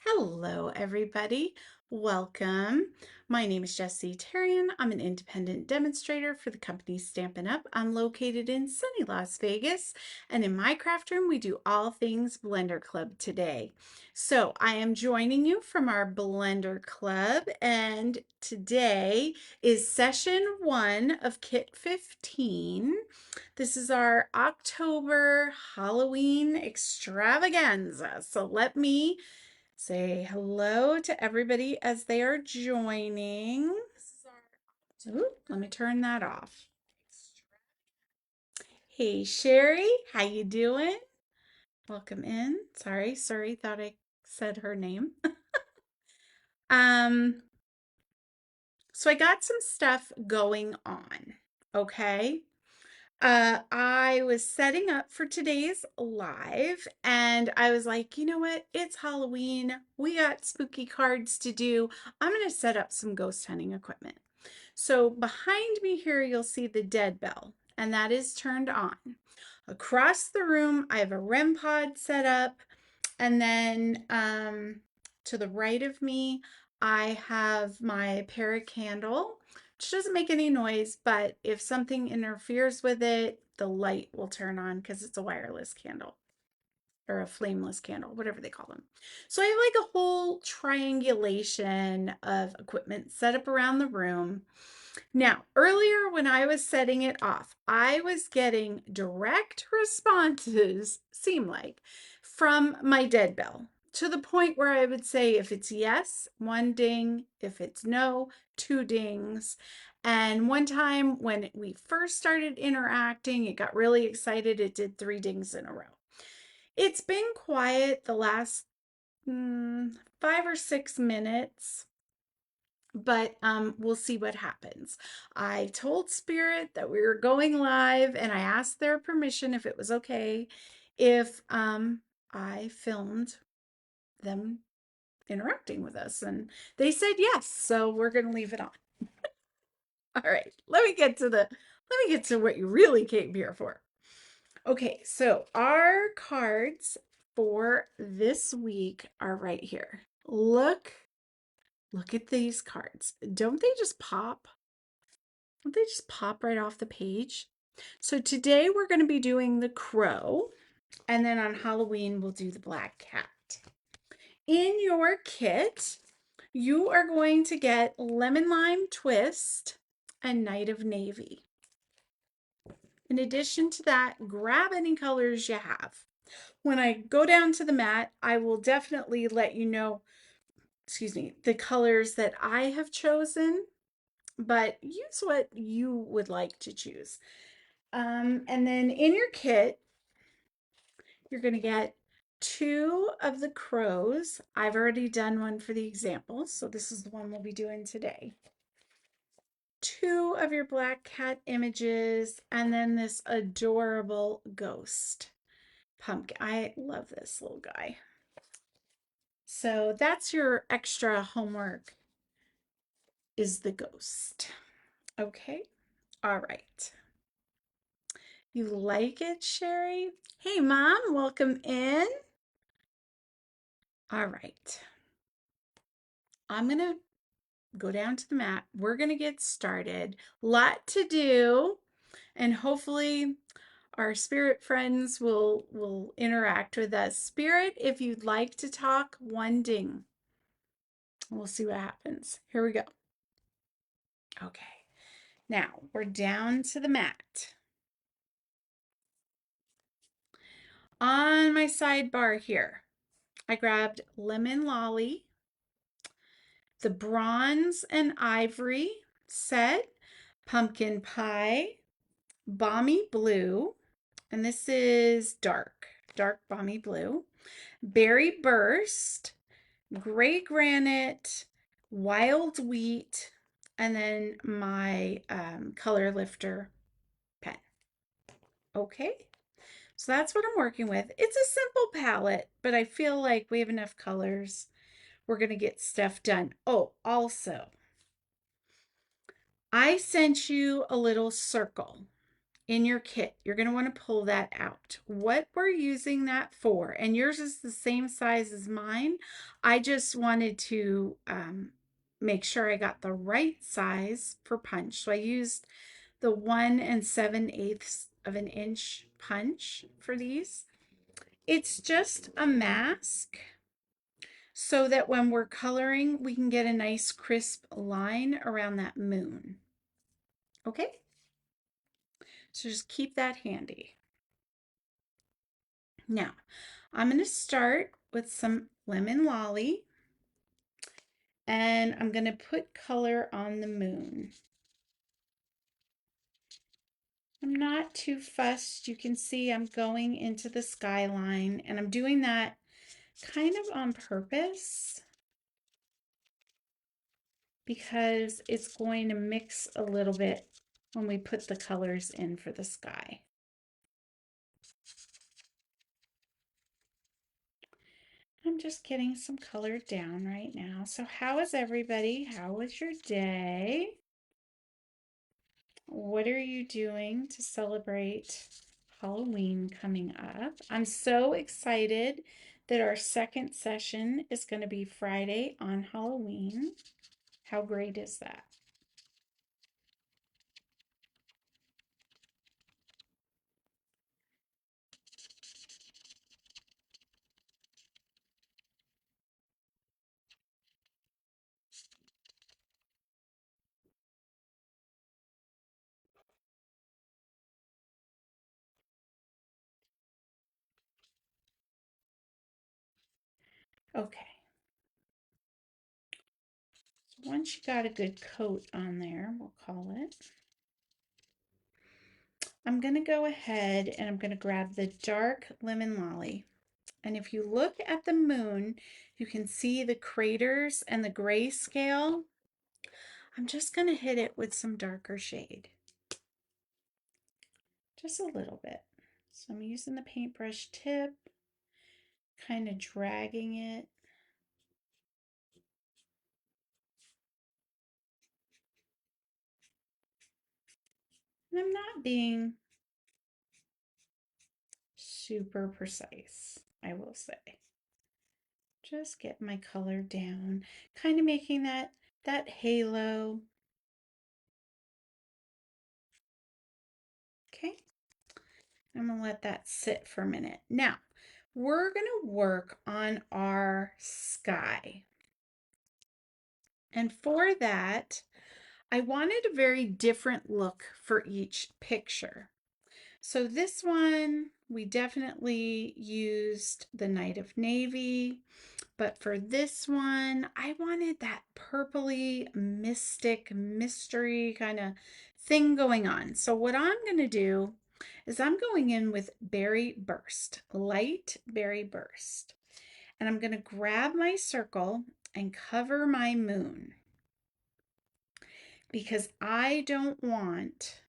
Hello, everybody. Welcome. My name is Jessie Terrian. I'm an independent demonstrator for the company Stampin' Up. I'm located in sunny Las Vegas, and in my craft room, we do all things Blender Club today. So I am joining you from our Blender Club, and today is session 1 of Kit 15. This is our October Halloween extravaganza. So let me say hello to everybody as they are joining. Ooh, let me turn that off. Hey Sherry, how you doing? Welcome in. Sorry, thought I said her name. Um, so I got some stuff going on, okay? I was setting up for today's live and I was like, you know what? It's Halloween. We got spooky cards to do. I'm going to set up some ghost hunting equipment. So behind me here, you'll see the dead bell, and that is turned on. Across the room, I have a REM pod set up, and then to the right of me, I have my paracandle, which doesn't make any noise, but if something interferes with it, the light will turn on because it's a wireless candle or a flameless candle, whatever they call them. So I have like a whole triangulation of equipment set up around the room. Now, earlier when I was setting it off, I was getting direct responses, seem like, from my dead bell to the point where I would say if it's yes, one ding, if it's no, two dings. And one time when we first started interacting, it got really excited. It did three dings in a row. It's been quiet the last 5 or 6 minutes, but we'll see what happens. I told Spirit that we were going live and I asked their permission if it was okay if I filmed them interacting with us, and they said yes, so we're going to leave it on. All right, let me get to what you really came here for. Okay, so our cards for this week are right here. Look at these cards. Don't they just pop? Don't they just pop right off the page? So today we're going to be doing the crow, and then on Halloween we'll do the black cat. In your kit, you are going to get Lemon Lime Twist and Night of Navy. In addition to that, grab any colors you have. When I go down to the mat, I will definitely let you know, excuse me, the colors that I have chosen, but use what you would like to choose. And then in your kit, you're going to get two of the crows. I've already done one for the example, so this is the one we'll be doing today. Two of your black cat images, and then this adorable ghost pumpkin. I love this little guy. So that's your extra homework, is the ghost. Okay, all right. You like it, Sherry? Hey, Mom, welcome in. All right. I'm going to go down to the mat. We're going to get started. Lot to do, and hopefully our spirit friends will interact with us. Spirit, if you'd like to talk, one ding. We'll see what happens. Here we go. Okay. Now, we're down to the mat. On my sidebar here, I grabbed Lemon Lolly, the Bronze and Ivory set, Pumpkin Pie, Balmy Blue, and this is dark Balmy Blue, Berry Burst, Gray Granite, Wild Wheat, and then my color lifter pen. Okay, so that's what I'm working with. It's a simple palette, but I feel like we have enough colors. We're going to get stuff done. Oh, also, I sent you a little circle. in your kit. You're going to want to pull that out. What we're using that for, and yours is the same size as mine. I just wanted to make sure I got the right size for punch. So I used the 1 7/8 of an inch punch for these. It's just a mask so that when we're coloring, we can get a nice crisp line around that moon. Okay? So just keep that handy. Now, I'm going to start with some lemon lolly, and I'm going to put color on the moon. I'm not too fussed. You can see I'm going into the skyline, and I'm doing that kind of on purpose because it's going to mix a little bit when we put the colors in for the sky. I'm just getting some color down right now. So how is everybody? How was your day? What are you doing to celebrate Halloween coming up? I'm so excited that our second session is going to be Friday on Halloween. How great is that? Okay. So once you got a good coat on there, we'll call it. I'm going to go ahead and I'm going to grab the dark lemon lolly. And if you look at the moon, you can see the craters and the grayscale. I'm just going to hit it with some darker shade. Just a little bit. So I'm using the paintbrush tip, kind of dragging it. And I'm not being super precise, I will say. Just get my color down, kind of making that halo. Okay, I'm gonna let that sit for a minute. Now, we're gonna work on our sky. And for that, I wanted a very different look for each picture. So this one, we definitely used the Night of Navy. But for this one, I wanted that purpley, mystic, mystery kind of thing going on. So what I'm going to do is I'm going in with Berry Burst, light Berry Burst. And I'm going to grab my circle and cover my moon because I don't want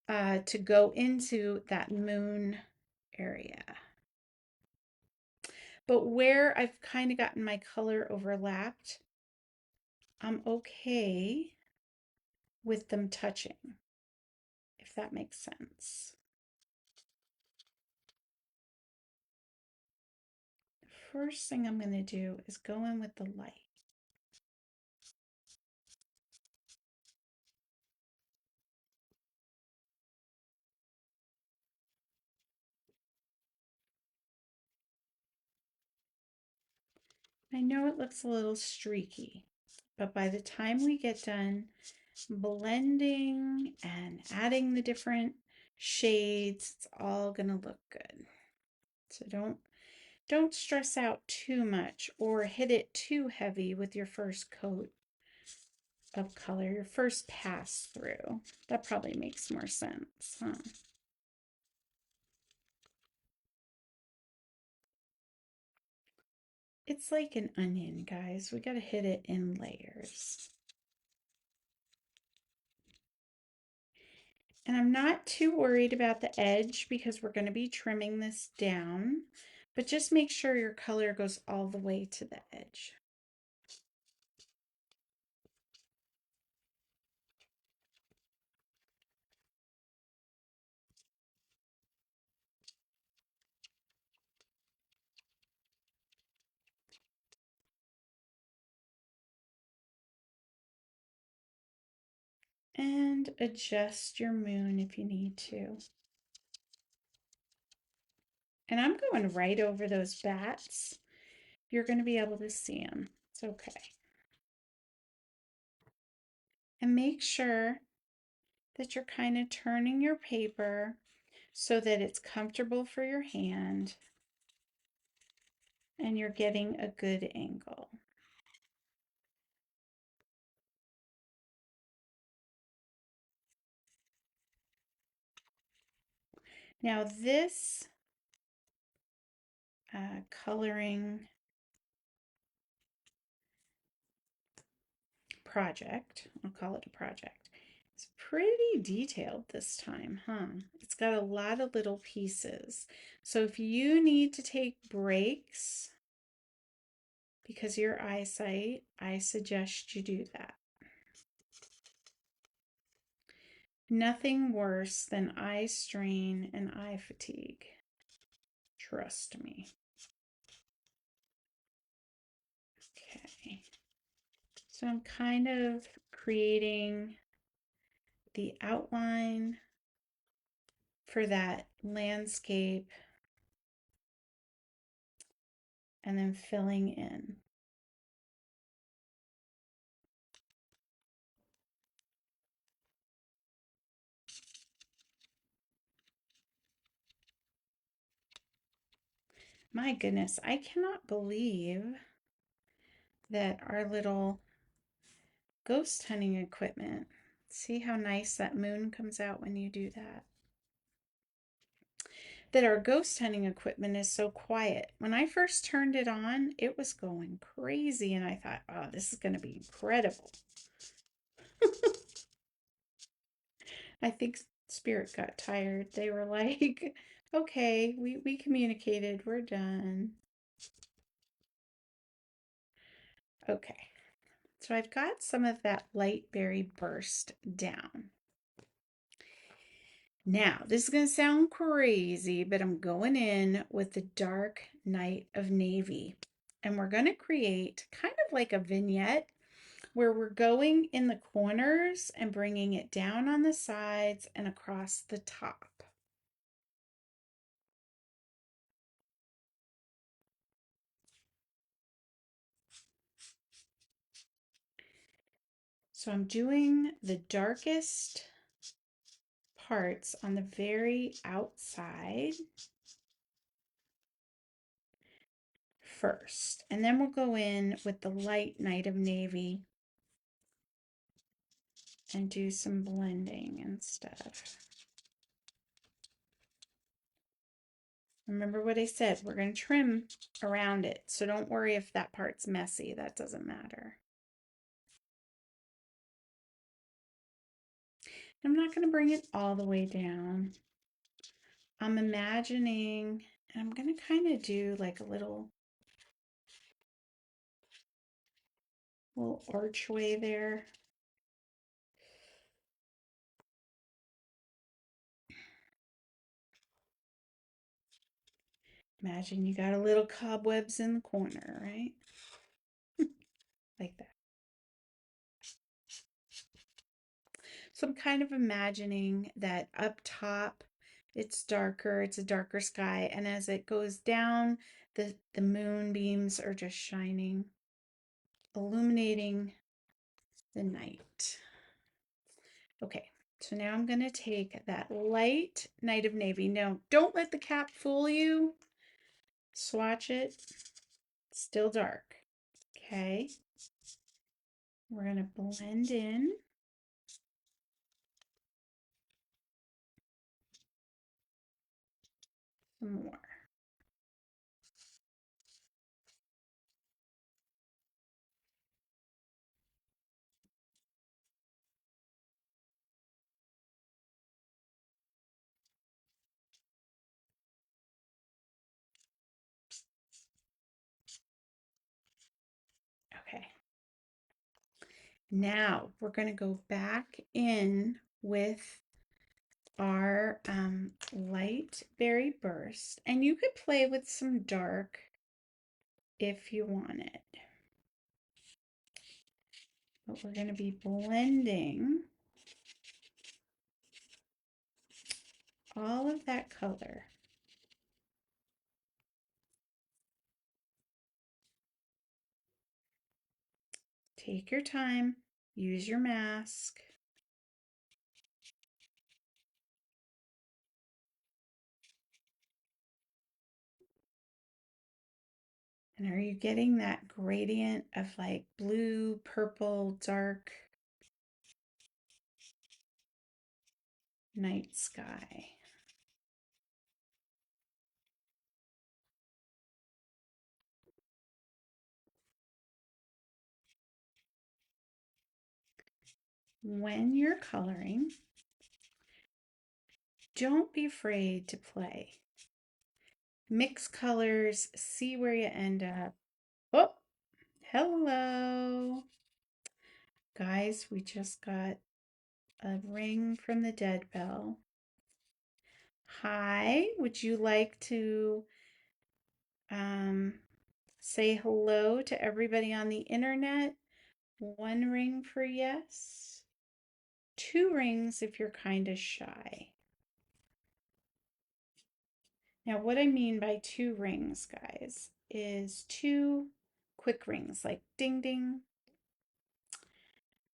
to go into that moon area. But where I've kind of gotten my color overlapped, I'm okay with them touching, if that makes sense. The first thing I'm going to do is go in with the light. I know it looks a little streaky, but by the time we get done blending and adding the different shades, it's all going to look good. So don't stress out too much or hit it too heavy with your first coat of color, your first pass through. That probably makes more sense, huh? It's like an onion, guys. We got to hit it in layers. And I'm not too worried about the edge because we're going to be trimming this down, but just make sure your color goes all the way to the edge. And adjust your moon if you need to. And I'm going right over those bats. You're going to be able to see them. It's okay. And make sure that you're kind of turning your paper so that it's comfortable for your hand and you're getting a good angle. Now this coloring project, I'll call it a project, it's pretty detailed this time, huh? It's got a lot of little pieces. So if you need to take breaks because of your eyesight, I suggest you do that. Nothing worse than eye strain and eye fatigue. Trust me. Okay. So I'm kind of creating the outline for that landscape and then filling in. My goodness, I cannot believe that our little ghost hunting equipment, see how nice that moon comes out when you do that? That our ghost hunting equipment is so quiet. When I first turned it on, it was going crazy and I thought, oh, this is going to be incredible. I think Spirit got tired. They were like, okay, we communicated, we're done. Okay, so I've got some of that light berry burst down. Now, this is going to sound crazy, but I'm going in with the dark night of navy. And we're going to create kind of like a vignette where we're going in the corners and bringing it down on the sides and across the top. So I'm doing the darkest parts on the very outside first. And then we'll go in with the light night of navy and do some blending and stuff. Remember what I said, we're going to trim around it. So don't worry if that part's messy, that doesn't matter. I'm not going to bring it all the way down. I'm imagining, and I'm going to kind of do like a little archway there. Imagine you got a little cobwebs in the corner, right? Like that. So I'm kind of imagining that up top it's darker, it's a darker sky, and as it goes down, the moonbeams are just shining, illuminating the night. Okay, so now I'm going to take that light night of navy. Now, don't let the cap fool you. Swatch it. Still dark. Okay. We're going to blend in some more. Okay. Now we're going to go back in with our light berry burst, and you could play with some dark if you wanted. But we're going to be blending all of that color. Take your time, use your mask. And are you getting that gradient of like blue, purple, dark night sky? When you're coloring, don't be afraid to play. Mix colors, see where you end up. Oh, hello. Guys, we just got a ring from the dead bell. Hi, would you like to um, say hello to everybody on the internet? One ring for yes, two rings if you're kind of shy. Now, what I mean by two rings, guys, is two quick rings, like ding ding.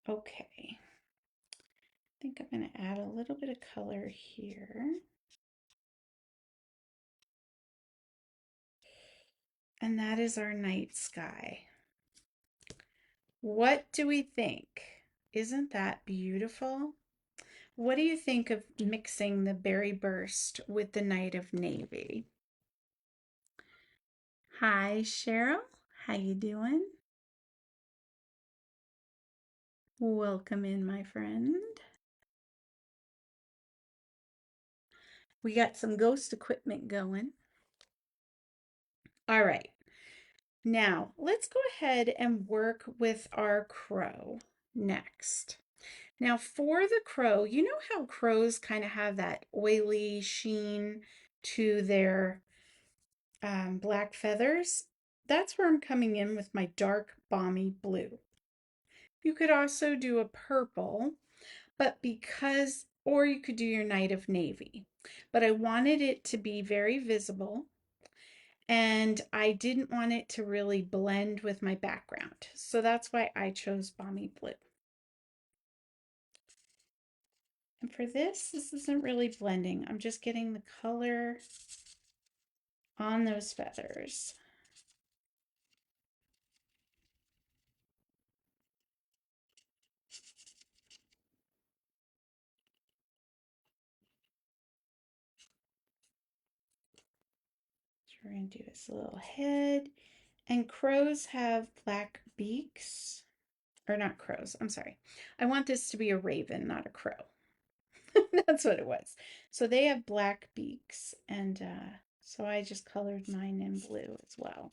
Okay. I think I'm going to add a little bit of color here. And that is our night sky. What do we think? Isn't that beautiful? What do you think of mixing the berry burst with the night of navy? Hi, Cheryl. How you doing? Welcome in, my friend. We got some ghost equipment going. All right. Now, let's go ahead and work with our crow next. Now, for the crow, you know how crows kind of have that oily sheen to their black feathers? That's where I'm coming in with my dark balmy blue. You could also do a purple, but or you could do your night of navy. But I wanted it to be very visible and I didn't want it to really blend with my background. So that's why I chose balmy blue. And for this isn't really blending. I'm just getting the color on those feathers. So we're going to do his little head. And crows have black beaks. Or not crows, I'm sorry. I want this to be a raven, not a crow. That's what it was. So they have black beaks. And so I just colored mine in blue as well.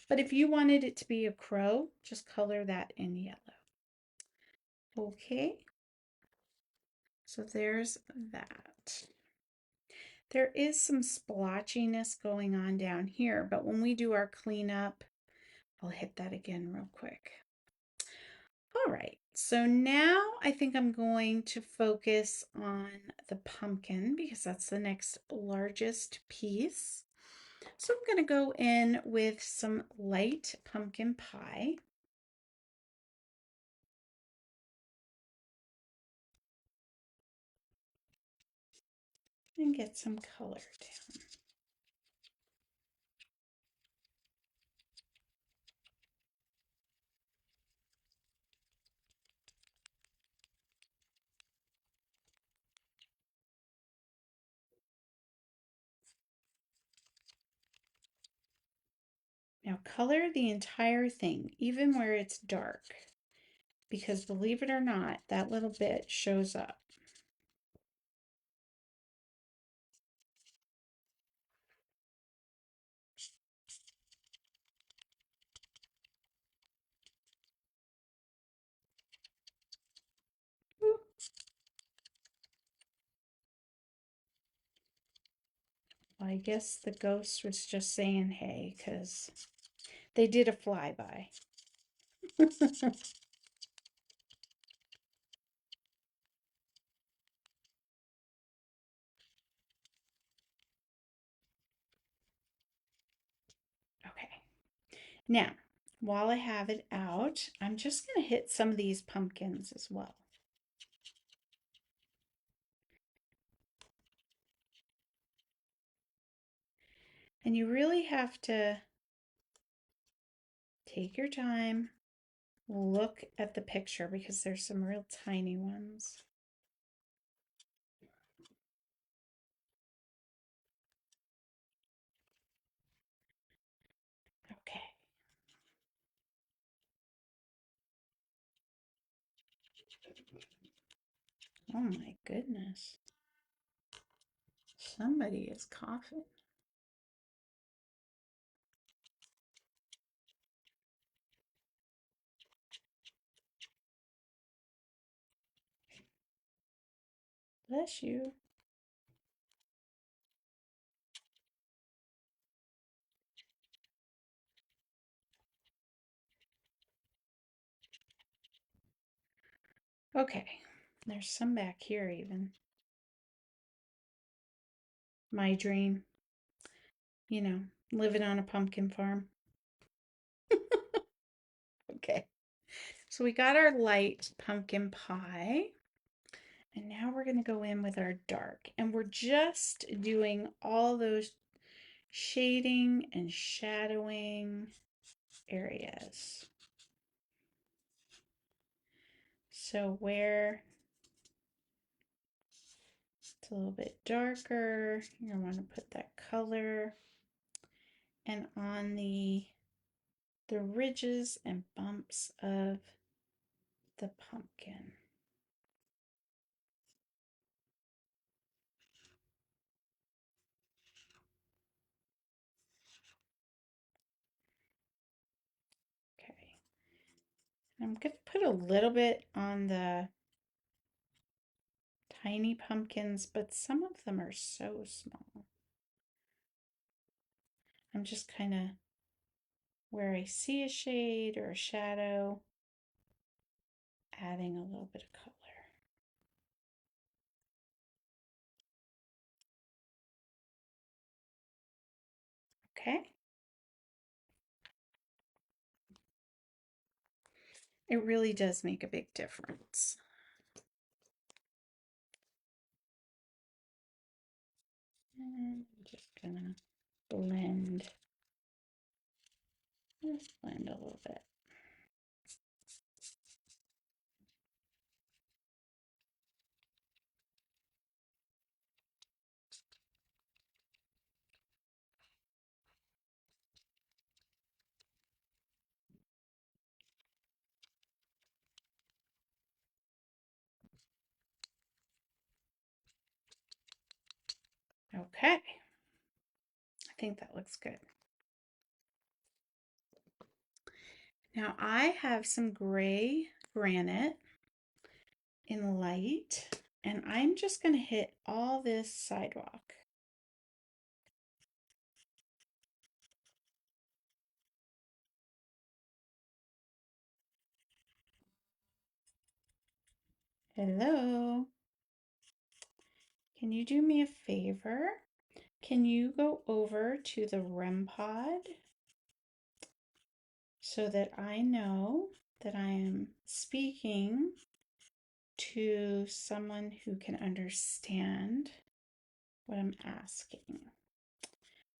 But if you wanted it to be a crow, just color that in yellow. Okay. So there's that. There is some splotchiness going on down here, but when we do our cleanup, I'll hit that again real quick. All right, so now I think I'm going to focus on the pumpkin because that's the next largest piece. So I'm going to go in with some light pumpkin pie. And get some color down. Now color the entire thing, even where it's dark, because believe it or not, that little bit shows up. I guess the ghost was just saying hey, because they did a flyby. Now, while I have it out, I'm just going to hit some of these pumpkins as well. And you really have to take your time, look at the picture because there's some real tiny ones. Okay. Oh my goodness. Somebody is coughing. Bless you. Okay. There's some back here even. My dream. You know, living on a pumpkin farm. Okay. So we got our light pumpkin pie. And now we're going to go in with our dark. And we're just doing all those shading and shadowing areas. So where it's a little bit darker, you're going to want to put that color. And on the ridges and bumps of the pumpkin. Okay. I'm going to put a little bit on the tiny pumpkins, but some of them are so small. I'm just kind of where I see a shade or a shadow, adding a little bit of color. Okay. It really does make a big difference. And I'm just gonna blend, just blend a little bit. Okay. I think that looks good. Now I have some gray granite in light, and I'm just going to hit all this sidewalk. Hello. Can you do me a favor? Can you go over to the REM pod so that I know that I am speaking to someone who can understand what I'm asking?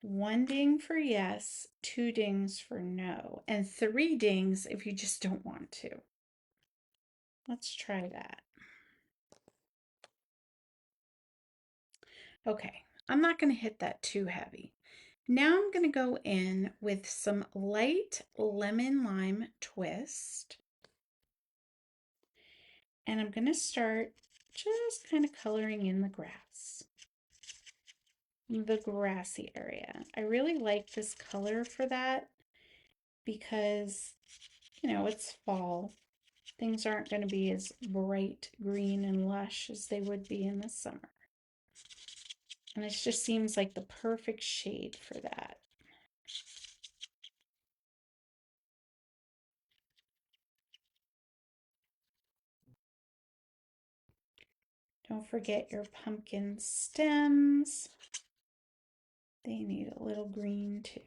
1 ding for yes, 2 dings for no, and 3 dings if you just don't want to. Let's try that. Okay, I'm not going to hit that too heavy. Now I'm going to go in with some light lemon lime twist. And I'm going to start just kind of coloring in the grass. The grassy area. I really like this color for that because, you know, it's fall. Things aren't going to be as bright green and lush as they would be in the summer. And it just seems like the perfect shade for that. Don't forget your pumpkin stems. They need a little green too.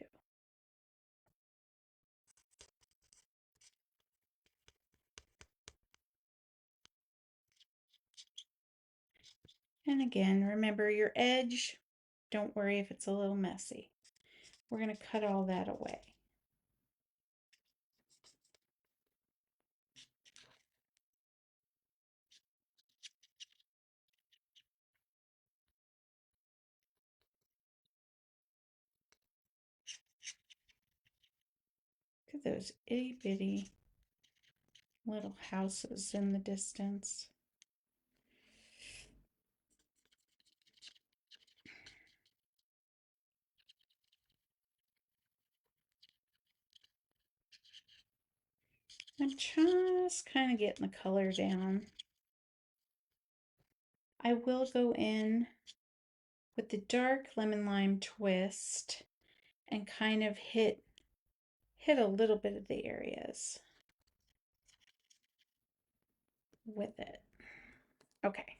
And again, remember your edge. Don't worry if it's a little messy. We're going to cut all that away. Look at those itty bitty little houses in the distance. I'm just kind of getting the color down. I will go in with the dark lemon lime twist and kind of hit a little bit of the areas with it. Okay.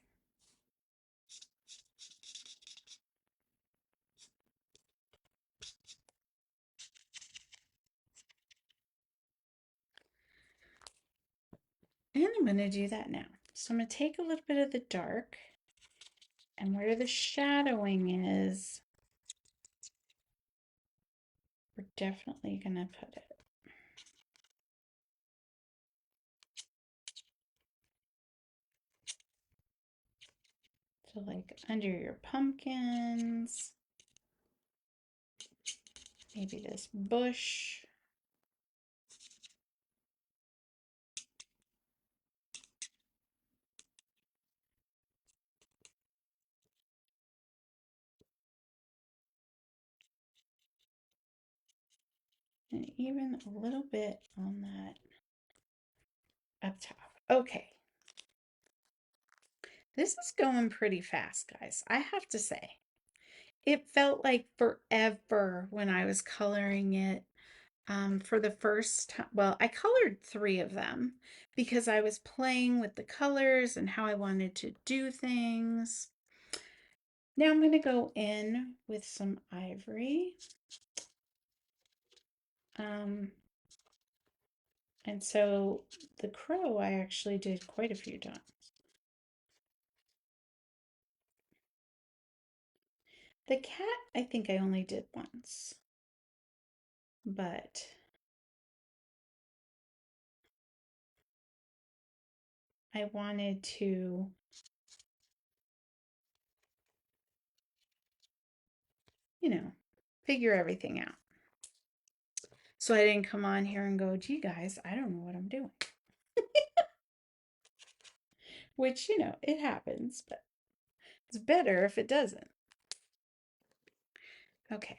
And I'm going to do that now. So I'm going to take a little bit of the dark, and where the shadowing is, we're definitely going to put it. So like under your pumpkins, maybe this bush. And even a little bit on that up top. Okay. This is going pretty fast, guys. I have to say. It felt like forever when I was coloring it for the first time. Well, I colored 3 of them because I was playing with the colors and how I wanted to do things. Now I'm going to go in with some ivory. And so the crow I actually did quite a few times. The cat I think I only did once. But I wanted to figure everything out. So I didn't come on here and go, gee guys, I don't know what I'm doing. Which, it happens, but it's better if it doesn't. Okay.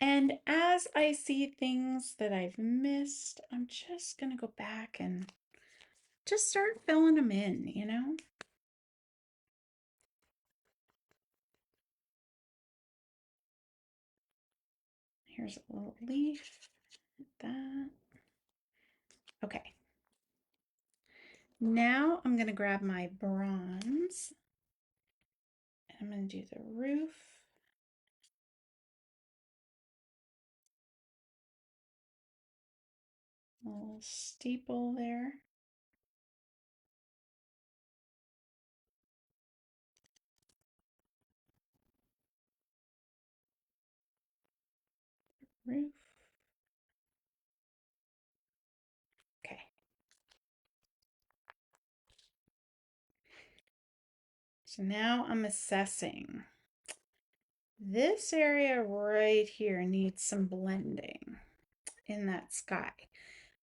And as I see things that I've missed, I'm just going to go back and just start filling them in. Here's a little leaf, that. Okay. Now I'm going to grab my bronze. And I'm going to do the roof. A little steeple there. Roof. Okay. So now I'm assessing. This area right here needs some blending in that sky.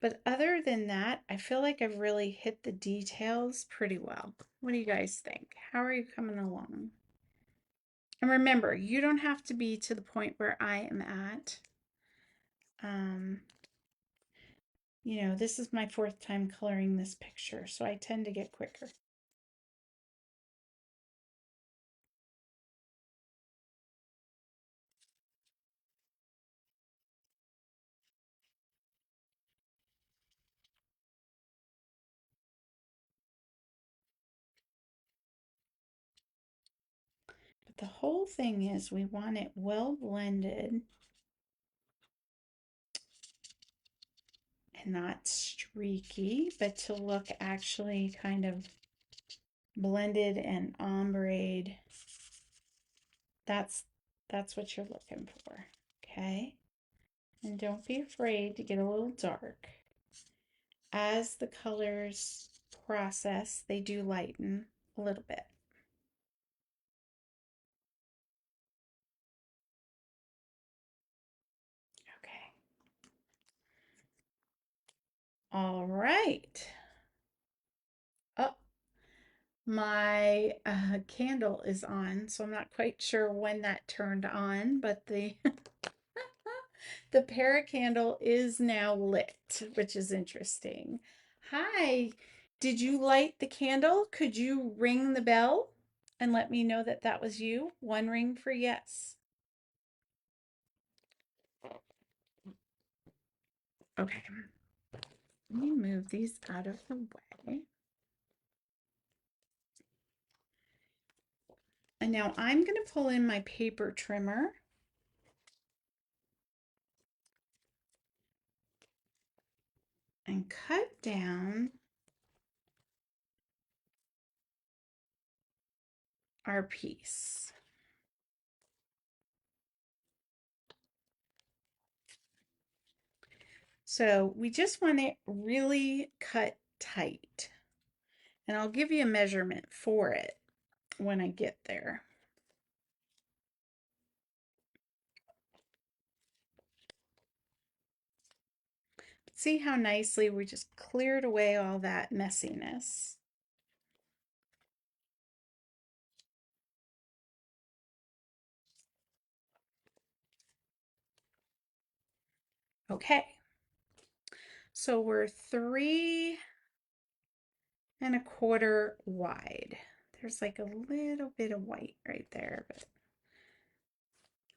But other than that, I feel like I've really hit the details pretty well. What do you guys think? How are you coming along? And remember, you don't have to be to the point where I am at. This is my 4th time coloring this picture, so I tend to get quicker. But the whole thing is we want it well blended and not streaky, but to look actually kind of blended and ombre'd. That's that's what you're looking for. Okay? And don't be afraid to get a little dark. As the colors process, they do lighten a little bit. Okay. All right. Oh, my candle is on, so I'm not quite sure when that turned on, but the the para candle is now lit, which is interesting. Hi, did you light the candle? Could you ring the bell and let me know that that was you? One ring for yes. Okay, let me move these out of the way. And now I'm going to pull in my paper trimmer. And cut down our piece. So we just want it really cut tight. And I'll give you a measurement for it when I get there. See how nicely we just cleared away all that messiness. Okay, so we're 3¼ wide. There's like a little bit of white right there, but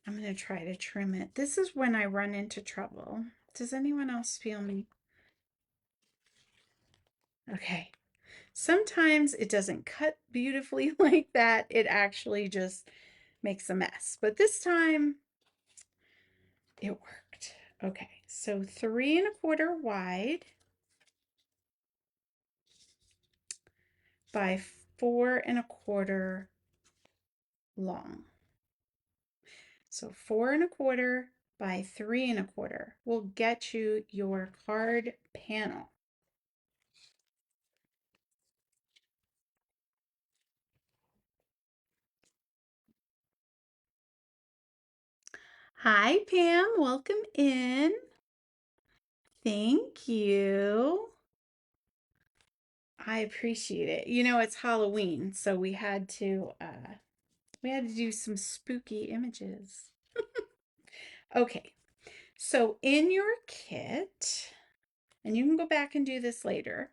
I'm going to try to trim it. This is when I run into trouble. Does anyone else feel me? Okay. Sometimes it doesn't cut beautifully like that. It actually just makes a mess. But this time it worked. Okay, so 3¼ wide by 4¼ long. So 4¼ by 3¼ will get you your card panel. Hi, Pam. Welcome in. Thank you. I appreciate it. You know, it's Halloween, so we had to do some spooky images. Okay, so in your kit, and you can go back and do this later,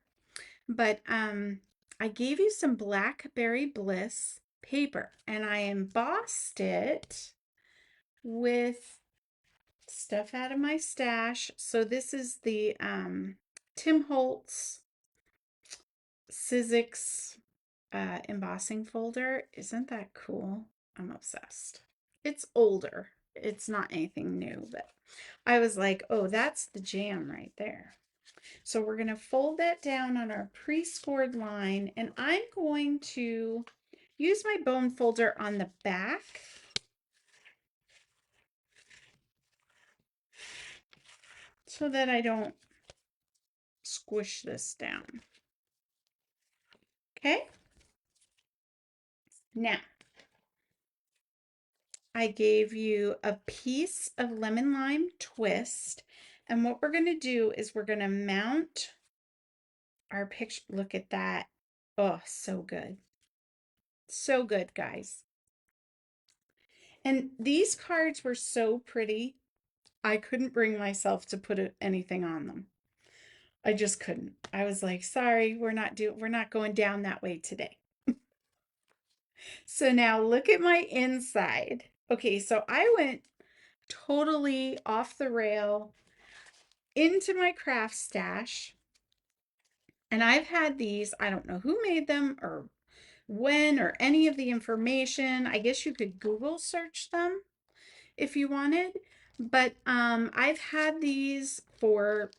but I gave you some Blackberry Bliss paper, and I embossed it with stuff out of my stash. So this is the Tim Holtz Sizzix embossing folder. Isn't that cool? I'm obsessed. It's older. It's not anything new, but I was like, oh, that's the jam right there. So we're going to fold that down on our pre-scored line, and I'm going to use my bone folder on the back so that I don't squish this down. Okay? Now, I gave you a piece of lemon lime twist, and what we're going to do is we're going to mount our picture. Look at that. Oh, so good. So good, guys. And these cards were so pretty. I couldn't bring myself to put anything on them. I just couldn't. I was like, sorry, we're not going down that way today. So now look at my inside. Okay, so I went totally off the rail into my craft stash. And I've had these, I don't know who made them or when or any of the information. I guess you could Google search them if you wanted. But I've had these for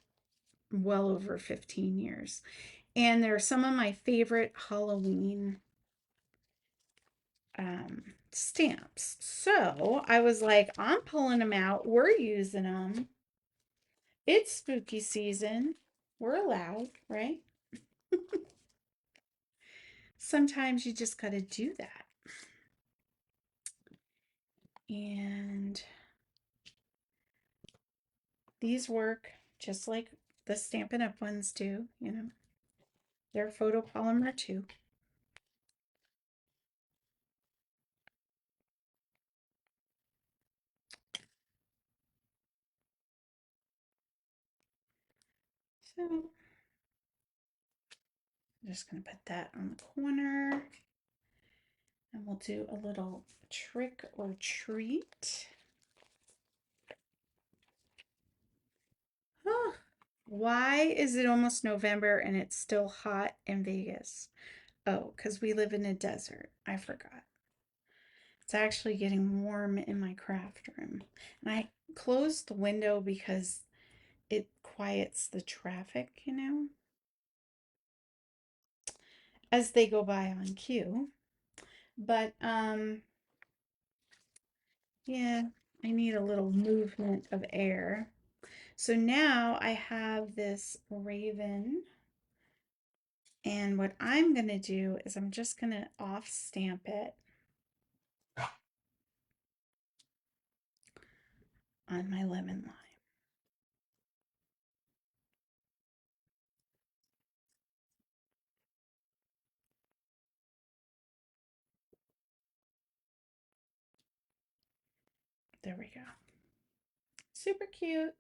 well over 15 years. And they're some of my favorite Halloween stamps. So I was like, I'm pulling them out. We're using them. It's spooky season. We're allowed, right? Sometimes you just got to do that. And these work just like the Stampin' Up! Ones do, you know. They're photopolymer too. So I'm just going to put that on the corner. And we'll do a little trick or treat. Oh, why is it almost November and it's still hot in Vegas? Oh, because we live in a desert. I forgot. It's actually getting warm in my craft room. And I closed the window because it quiets the traffic, you know, as they go by on cue. But yeah, I need a little movement of air. So now I have this raven, and what I'm going to do is I'm just going to off stamp it on my lemon lime. There we go. Super cute.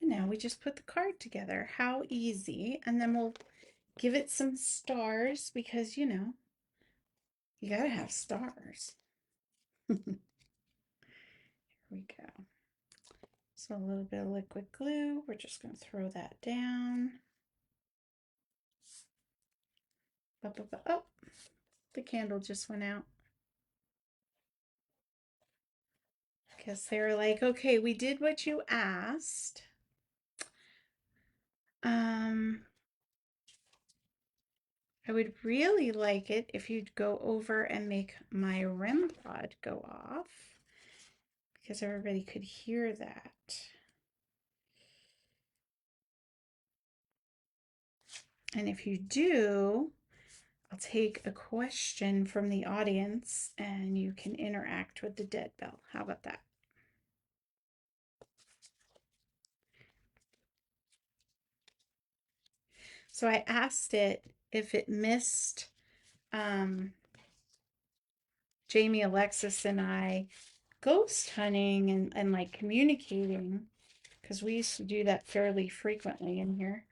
And now we just put the card together. How easy. And then we'll give it some stars because, you know, you got to have stars. Here we go. So a little bit of liquid glue. We're just going to throw that down. Oh, the candle just went out. Because they were like, okay, we did what you asked. Um, I would really like it if you'd go over and make my REM pod go off because everybody could hear that. And if you do, I'll take a question from the audience and you can interact with the dead bell. How about that? So I asked it if it missed Jamie, Alexis, and I ghost hunting and like communicating because we used to do that fairly frequently in here.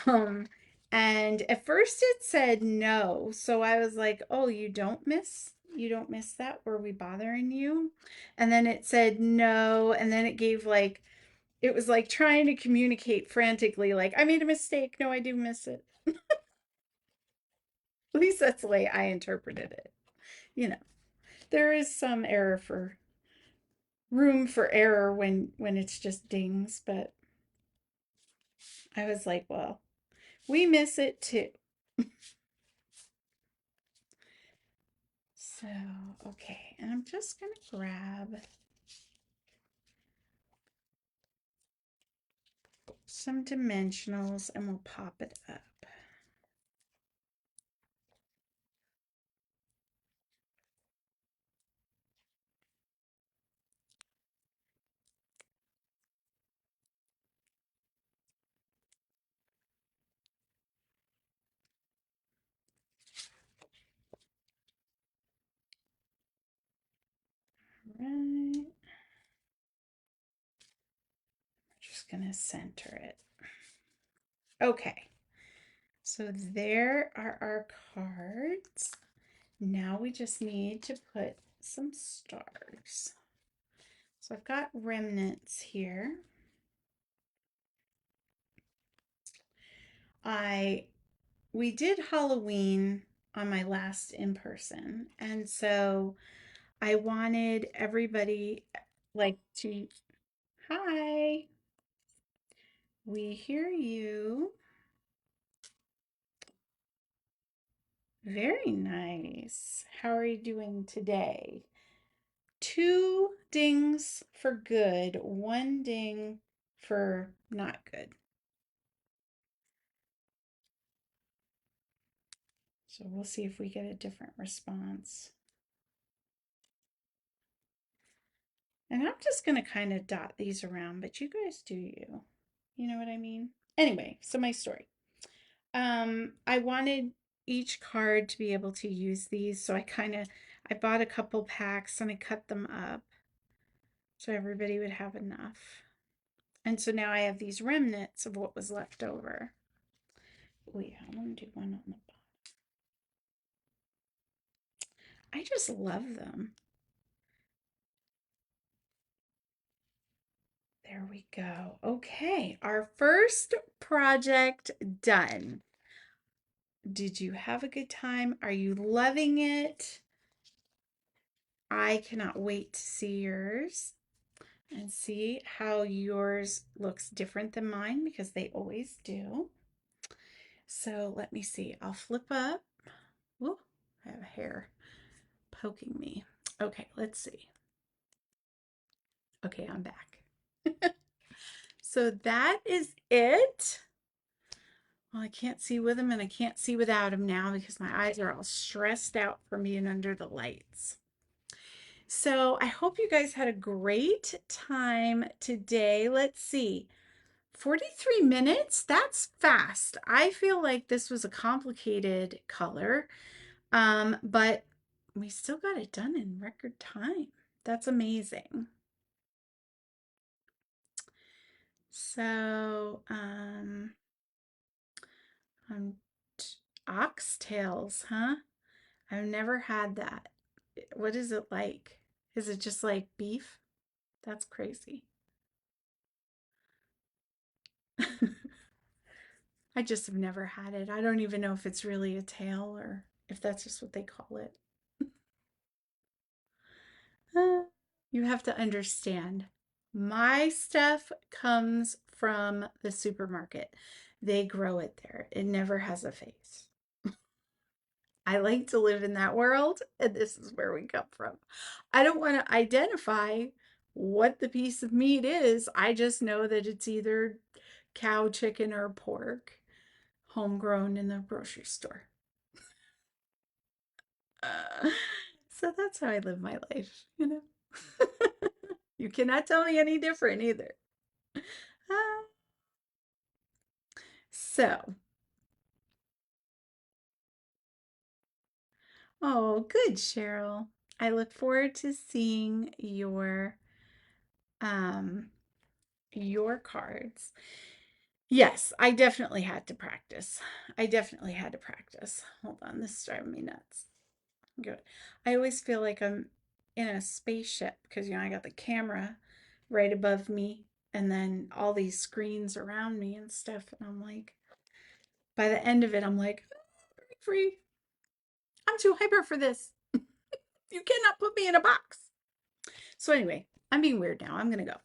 Um, and at first it said no. So I was like, "Oh, you don't miss that? Were we bothering you?" And then it said no, and then it gave like it was like trying to communicate frantically like, "I made a mistake. No, I do miss it." At least that's the way I interpreted it. You know, there is some error for room for error when it's just dings, but I was like, "Well, we miss it too." So, okay, and I'm just going to grab some dimensionals and we'll pop it up. All right, we're just going to center it. Okay, so there are our cards. Now we just need to put some stars. So I've got remnants here. We did Halloween on my last in person, and so I wanted everybody like to, hi, we hear you. Very nice. How are you doing today? Two dings for good, one ding for not good. So we'll see if we get a different response. And I'm just going to kind of dot these around, but you guys do you. You know what I mean? Anyway, so my story. I wanted each card to be able to use these, so I bought a couple packs and I cut them up so everybody would have enough. And so now I have these remnants of what was left over. Oh yeah, I want to do one on the bottom. I just love them. There we go. Okay, our first project done. Did you have a good time? Are you loving it? I cannot wait to see yours and see how yours looks different than mine because they always do. So let me see. I'll flip up. Ooh, I have hair poking me. Okay, let's see. Okay, I'm back. So that is it. Well, I can't see with him and I can't see without him now because my eyes are all stressed out from being under the lights. So I hope you guys had a great time today. Let's see. 43 minutes? That's fast. I feel like this was a complicated color, but we still got it done in record time. That's amazing. So, um, oxtails, huh? I've never had that. What is it like? Is it just like beef? That's crazy. I just have never had it. I don't even know if it's really a tail or if that's just what they call it. You have to understand. My stuff comes from the supermarket. They grow it there. It never has a face. I like to live in that world, and this is where we come from. I don't want to identify what the piece of meat is. I just know that it's either cow, chicken, or pork, homegrown in the grocery store. Uh, so that's how I live my life, you know. You cannot tell me any different either. Uh, so, oh, good, Cheryl. I look forward to seeing um your cards. Yes, I definitely had to practice. I definitely had to practice. Hold on, this is driving me nuts. Good. I always feel like I'm in a spaceship because, I got the camera right above me and then all these screens around me and stuff. And I'm like, by the end of it, I'm like, oh, free. I'm too hyper for this. You cannot put me in a box. So, anyway, I'm being weird now. I'm going to go.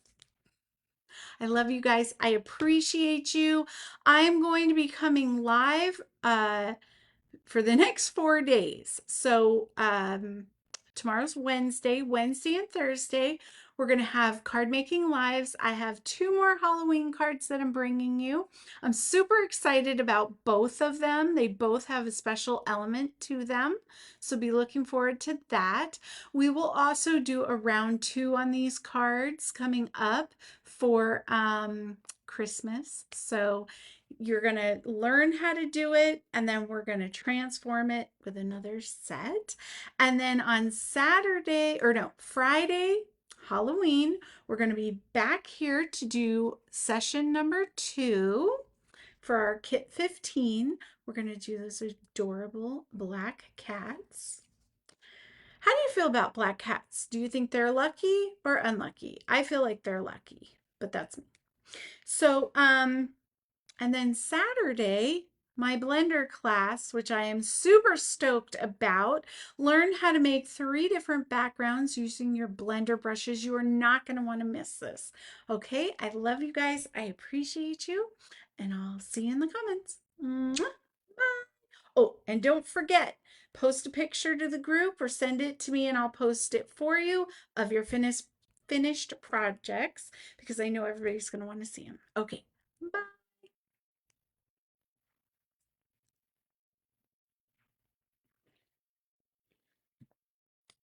I love you guys. I appreciate you. I'm going to be coming live for the next 4 days. So tomorrow's Wednesday and Thursday. We're going to have card making lives. I have 2 more Halloween cards that I'm bringing you. I'm super excited about both of them. They both have a special element to them. So be looking forward to that. We will also do a round 2 on these cards coming up for Christmas. So you're going to learn how to do it, and then we're going to transform it with another set. And then on Friday, Halloween, we're going to be back here to do session number 2 for our kit 15. We're going to do those adorable black cats. How do you feel about black cats? Do you think they're lucky or unlucky? I feel like they're lucky, but that's me. So, and then Saturday, my blender class, which I am super stoked about, learn how to make 3 different backgrounds using your blender brushes. You are not going to want to miss this. Okay, I love you guys. I appreciate you, and I'll see you in the comments. Mwah. Bye. Oh, and don't forget, post a picture to the group or send it to me and I'll post it for you of your finished projects because I know everybody's going to want to see them. Okay. Bye.